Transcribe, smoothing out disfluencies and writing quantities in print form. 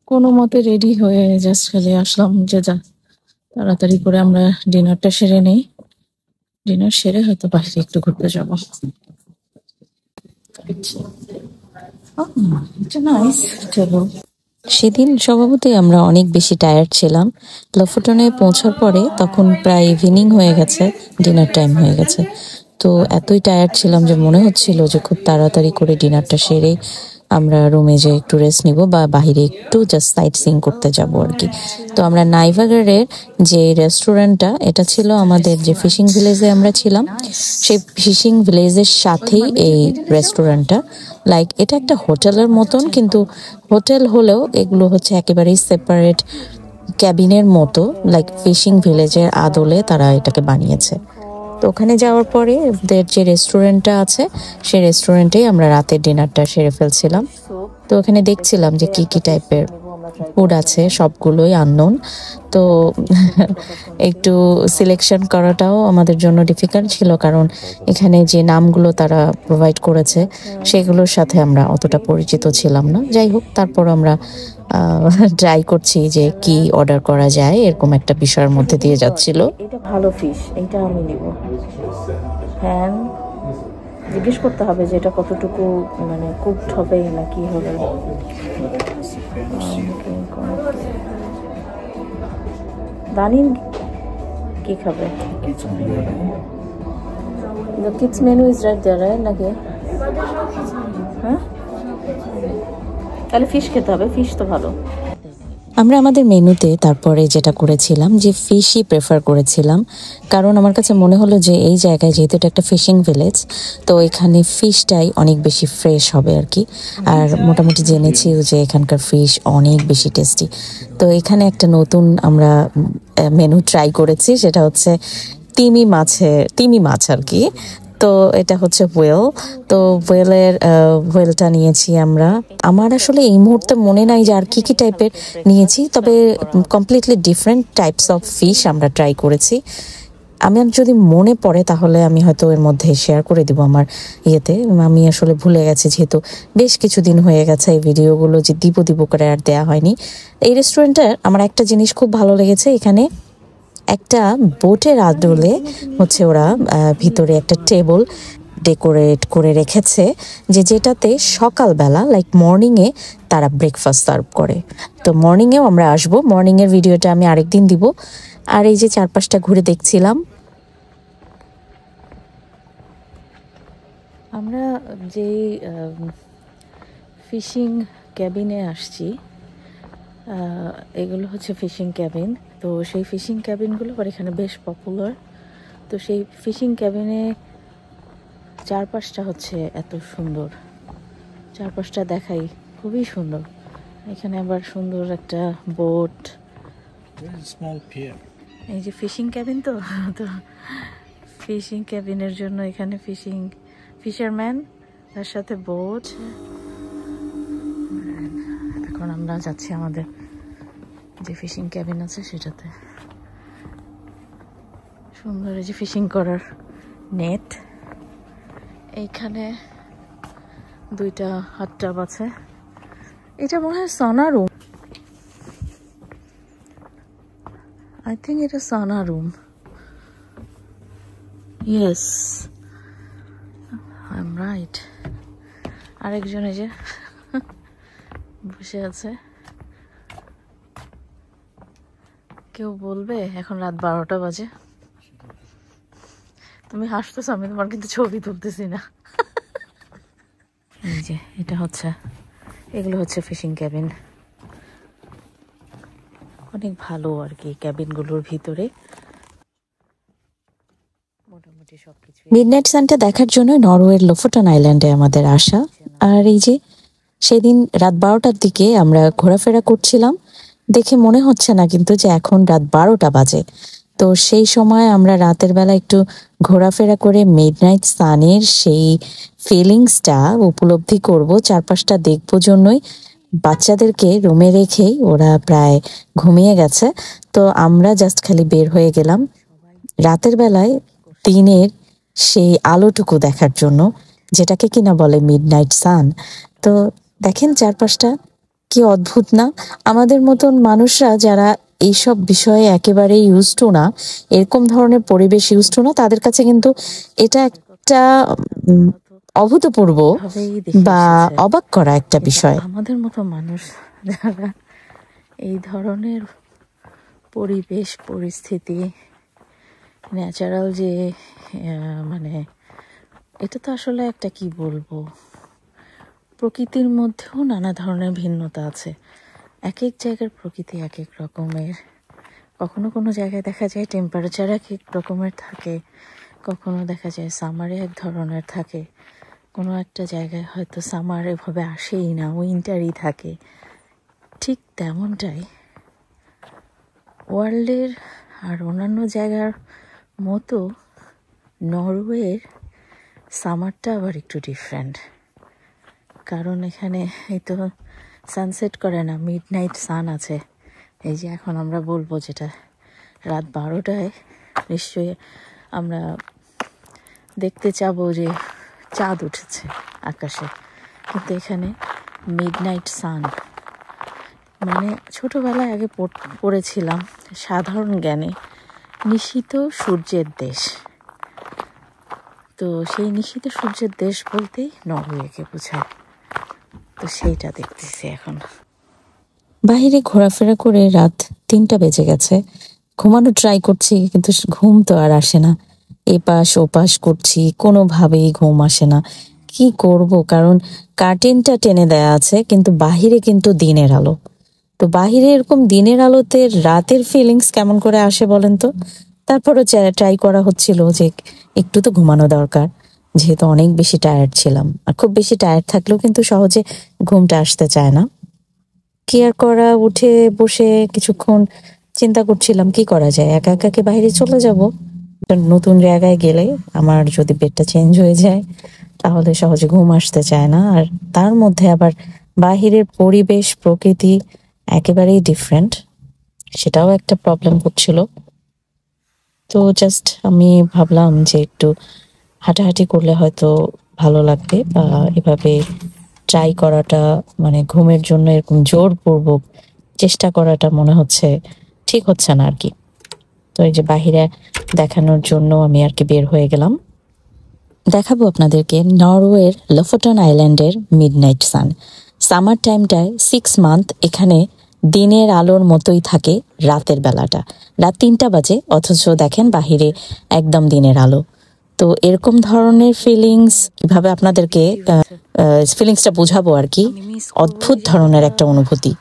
কোনো মতে রেডি হয়ে জাস্ট খালি আসলাম যে যা তাড়াতাড়ি করে আমরা ডিনারটা সেরে নেই। ডিনার সেরে হয়তো বাইরে একটু ঘুরতে যাবো। এটা নাইস টেবল। সেদিন স্বভাবতই আমরা অনেক বেশি টায়ার্ড ছিলাম। লফুটনে পৌঁছার পরে তখন প্রায় ইভিনিং হয়ে গেছে, ডিনার টাইম হয়ে গেছে। তো এতই টায়ার্ড ছিলাম যে মনে হচ্ছিল যে খুব তাড়াতাড়ি করে ডিনারটা সেরে আমরা রুমে যে একটু রেস্ট নিব বা বাহিরে একটু জাস্ট সাইট সিইং করতে যাব আর কি। তো আমরা নাইভাগারের যে রেস্টুরেন্টটা, এটা ছিল আমাদের যে ফিশিং ভিলেজে আমরা ছিলাম সেই ফিশিং ভিলেজের সাথেই এই রেস্টুরেন্টটা। লাইক এটা একটা হোটেলের মতন, কিন্তু হোটেল হলেও এগুলো হচ্ছে একেবারেই সেপারেট ক্যাবিনের মতো, লাইক ফিশিং ভিলেজের আদলে তারা এটাকে বানিয়েছে। তো ওখানে যাওয়ার পরে ওদের যে রেস্টুরেন্টটা আছে সেই রেস্টুরেন্টেই আমরা রাতের ডিনারটা সেরে ফেলছিলাম। তো ওখানে দেখছিলাম যে কি কি টাইপের ফুড আছে, সবগুলোই আননোন। তো একটু সিলেকশন করাটাও আমাদের জন্য ডিফিকাল্ট ছিল, কারণ এখানে যে নামগুলো তারা প্রোভাইড করেছে সেগুলোর সাথে আমরা অতটা পরিচিত ছিলাম না। যাই হোক, তারপর আমরা ট্রাই করছি যে কি অর্ডার করা যায়, এরকম একটা বিষয়ের মধ্যে দিয়ে যাচ্ছিল। এটা ভালো ফিশ, এইটা আমি নিব। হ্যাঁ, জিজ্ঞেস করতে হবে যে এটা কতটুকু মানে কুকড হবে না কি হবে। দানিন কি খাবে? The kids menu is right there, right? নাকি হ্যাঁ, তাহলে ফিশ খেতে হবে, ফিশ তো ভালো। আমরা আমাদের মেনুতে তারপরে যেটা করেছিলাম যে ফিশই প্রেফার করেছিলাম, কারণ আমার কাছে মনে হলো যে এই জায়গায় যেহেতু এটা একটা ফিশিং ভিলেজ, তো এখানে ফিশটাই অনেক বেশি ফ্রেশ হবে আর কি। আর মোটামুটি জেনেছিও যে এখানকার ফিশ অনেক বেশি টেস্টি। তো এখানে একটা নতুন আমরা মেনু ট্রাই করেছি, সেটা হচ্ছে তিমি মাছ আর কি। তো এটা হচ্ছে ওয়েল। তো ওয়েলটা নিয়েছি আমরা। আমার আসলে এই মুহূর্তে মনে নাই যে আর কি কি টাইপের নিয়েছি, তবে completely different types of fish আমরা ট্রাই করেছি। আমি যদি মনে পড়ে তাহলে আমি হয়তো এর মধ্যে শেয়ার করে দিব আমার ইয়েতে। আমি আসলে ভুলে গেছি, যেহেতু বেশ কিছুদিন হয়ে গেছে এই ভিডিওগুলো যে দিব করে আর দেওয়া হয়নি। এই রেস্টুরেন্টের আমার একটা জিনিস খুব ভালো লেগেছে, এখানে একটা বোটের আদলে হচ্ছে ওরা ভিতরে একটা টেবল ডেকোরেট করে রেখেছে, যেটাতে সকালবেলা লাইক মর্নিংয়ে তারা ব্রেকফাস্ট সার্ভ করে। তো মর্নিংয়েও আমরা আসবো, মর্নিংয়ের ভিডিওটা আমি আরেকদিন দিব। আর এই যে চারপাশটা ঘুরে দেখছিলাম। আমরা যে ফিশিং ক্যাবিনে আসছি, এগুলো হচ্ছে ফিশিং ক্যাবিন। তো সেই ফিশিং ক্যাবিনগুলো আর এখানে বেশ পপুলার। তো সেই ফিশিং ক্যাবিনে চারপাশটা হচ্ছে এত সুন্দর, চারপাশটা দেখাই খুবই সুন্দর। এখানে আবার সুন্দর একটা বোট, এই যে ফিশিং ক্যাবিন। তো তো ফিশিং ক্যাবিনের জন্য এখানে ফিশারম্যান, তার সাথে বোট। এখন আমরা যাচ্ছি আমাদের যে ফিশিং ক্যাবিন আছে সেটাতে। সুন্দর এই যে ফিশিং করার নেট, এইখানে দুইটা হট টাব আছে। এটা মনে হয় সানা রুম, আই থিঙ্ক এটা sauna room. Yes, I am right. আরেকজন এই যে বসে আছে। কেউ বলবে এখন রাত 12টা বাজে। তুমি হাসতেছো, আমি তোমার কিন্তু ছবি তুলতেছি না। এই যে এটা হচ্ছে, এগুলো হচ্ছে ফিশিং ক্যাবিন। অনেক ভালো আর কি ক্যাবিনগুলোর ভিতরে মোটামুটি সবকিছু। মিডনাইট সানটা দেখার জন্য নরওয়ের লোফোটন আইল্যান্ডে আমাদের আসা। আর এই যে সেদিন রাত 12টার দিকে আমরা ঘোরাফেরা করছিলাম, দেখে মনে হচ্ছে না কিন্তু যে এখন রাত 12টা বাজে। তো সেই সময় আমরা রাতের বেলা একটু ঘোরাফেরা করে মিডনাইট সানের সেই ফিলিংসটা উপলব্ধি করব, চারপাশটা দেখবো জন্যই বাচ্চাদেরকে রুমে রেখেই ওরা প্রায় ঘুমিয়ে গেছে। তো আমরা জাস্ট খালি বের হয়ে গেলাম রাতের বেলায় দিনের সেই আলোটুকু দেখার জন্য, যেটাকে কিনা বলে মিডনাইট সান। তো দেখেন চারপাশটা কি অদ্ভুত না? আমাদের মতন মানুষরা যারা এইসব বিষয়ে একেবারে ইউজ টু না, এরকম ধরনের পরিবেশ ইউজ টু না, তাদের কাছে কিন্তু এটা একটা অভূতপূর্ব বা অবাক করা একটা বিষয়। আমাদের মতো মানুষ যারা এই ধরনের পরিবেশ পরিস্থিতি ন্যাচারাল যে মানে এটা তো আসলে একটা কি বলবো, প্রকৃতির মধ্যেও নানা ধরনের ভিন্নতা আছে। এক এক জায়গার প্রকৃতি এক এক রকমের। কখনো কোনো জায়গায় দেখা যায় টেম্পারেচার এক এক রকমের থাকে, কখনো দেখা যায় সামারে এক ধরনের থাকে, কোনো একটা জায়গায় হয়তো সামার এভাবে আসেই না, উইন্টারই থাকে। ঠিক তেমনটাই ওয়ার্ল্ডের আর অন্যান্য জায়গার মতো নরওয়ের সামারটা আবার একটু ডিফারেন্ট। কারণ এখানে এই তো সানসেট করে না, মিড নাইট সান আছে। এই যে এখন আমরা বলবো যেটা রাত 12টায় নিশ্চয়ই আমরা দেখতে চাবো যে চাঁদ উঠেছে আকাশে, কিন্তু এখানে মিড নাইট সান। মানে ছোটবেলায় আগে পড়েছিলাম সাধারণ জ্ঞানে নিশীথ সূর্যের দেশ। তো সেই নিশীথ সূর্যের দেশ বলতেই নরওয়েকে বোঝায়। তো সেইটা দেখতেছি এখন। বাহিরে ঘোরাফেরা করে রাত 3টা বেজে গেছে। ঘুমানো ট্রাই করছি, কিন্তু ঘুম তো আর আসে না। এপাশ ওপাশ করছি, কোনোভাবেই ঘুম আসে না। কি করব, কারণ কার্টেনটা টেনে দেয়া আছে, কিন্তু বাহিরে কিন্তু দিনের আলো। তো বাহিরে এরকম দিনের আলোতে রাতের ফিলিংস কেমন করে আসে বলেন তো? তারপরও ট্রাই করা হচ্ছিল যে একটু তো ঘুমানো দরকার, যেহেতু অনেক বেশি টায়ার্ড ছিলাম। আর খুব বেশি টায়ার্ড থাকলেও কিন্তু সহজে ঘুমটা আসতে চায় না। কি আর করা, উঠে বসে কিছুক্ষণ চিন্তা করছিলাম কি করা যায়। একা একাকে বাইরে চলে যাব, নতুন জায়গায় গেলে আমার যদি বেডটা চেঞ্জ হয়ে যায় তাহলে সহজে ঘুম আসতে চায় না। আর তার মধ্যে আবার বাহিরের পরিবেশ প্রকৃতি একেবারেই ডিফারেন্ট, সেটাও একটা প্রবলেম করছিল। তো জাস্ট আমি ভাবলাম যে একটু হাঁটাহাঁটি করলে হয়তো ভালো লাগবে, বা এভাবে ট্রাই করাটা, মানে ঘুমের জন্য এরকম জোরপূর্বক চেষ্টা করাটা মনে হচ্ছে ঠিক হচ্ছে না আর কি। তো এই যে বাহিরে দেখানোর জন্য আমি আর কি বের হয়ে গেলাম। দেখাবো আপনাদেরকে নরওয়ের লোফোটন আইল্যান্ডের মিডনাইট সান। সামার টাইমটায় 6 মান্থ এখানে দিনের আলোর মতোই থাকে রাতের বেলাটা। রাত 3টা বাজে, অথচ দেখেন বাহিরে একদম দিনের আলো। তো এরকম ধরনের ফিলিংস কিভাবে আপনাদেরকে ফিলিংসটা বোঝাবো আর কি, অদ্ভুত ধরনের একটা অনুভূতি।